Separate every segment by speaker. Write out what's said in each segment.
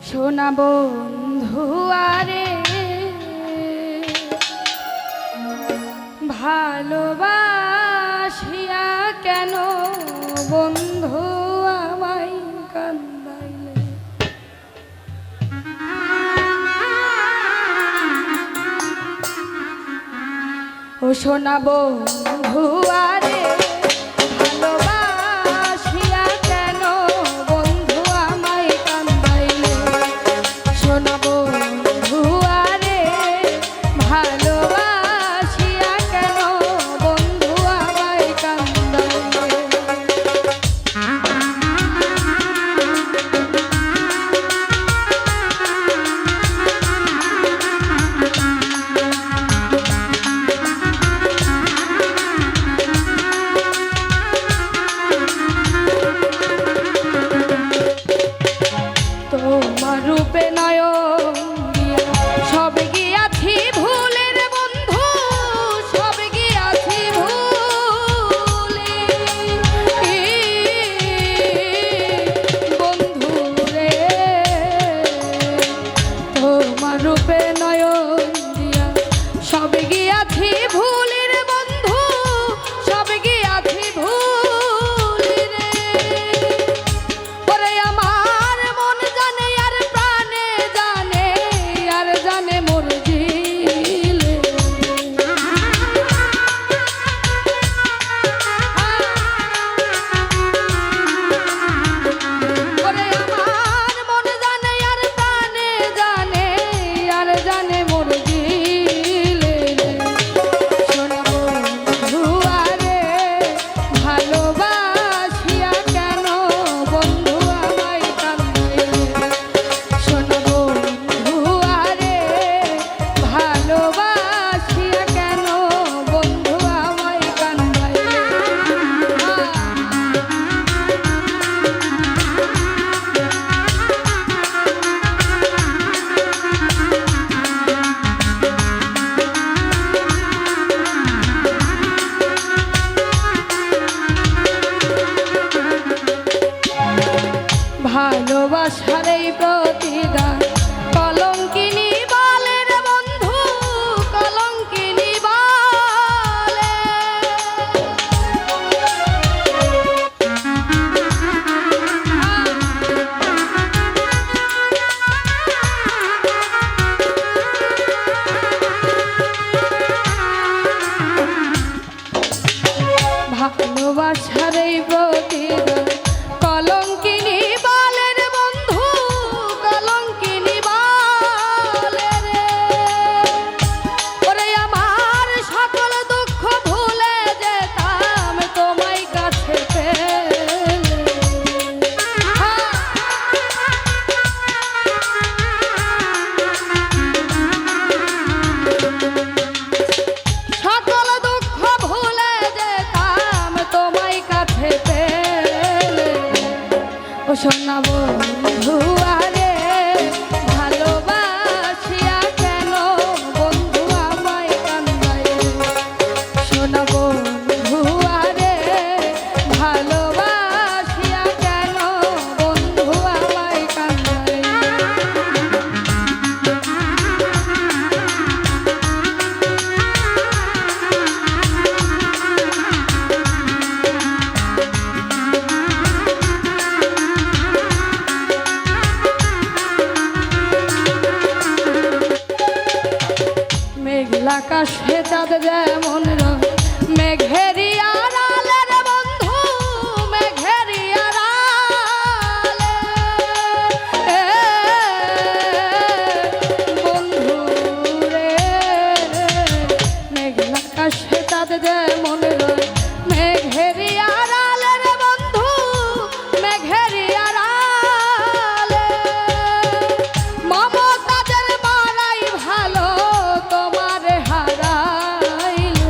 Speaker 1: সোনা বন্ধু আরে ভালোবাসিয়া কেন বন্ধু আমায় কান্দাইলে। ও সোনা বন্ধু আরে ভালোবাসার এই প্রতিদান কলঙ্কিনী বলে রে বন্ধু, কলঙ্কিনী বলে। ভালোবাসার এই প্রতিদান কলঙ্কিনী সোনা বন্ধু আরে ভালোবাসিয়া কেন বন্ধু আমায় কান্দাইলে। সোনা বন্ধু আরে ভালোবাসিয়া কেন বন্ধু আমায় কান্দাইলে। আকাশে চাঁদ যেমন রং মেঘেরি আড়ালে রে বন্ধু, মেঘেরি আড়ালে বন্ধু রে। মেঘলা আকাশে চাঁদ যেমন রং মেঘেরি আড়ালে রে বন্ধু, মেঘেরি আড়ালে। মমতাজের মারাই ভালো তোমার হারাইলে।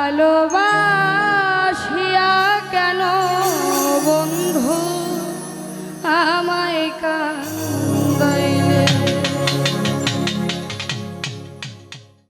Speaker 1: ভালোবাসা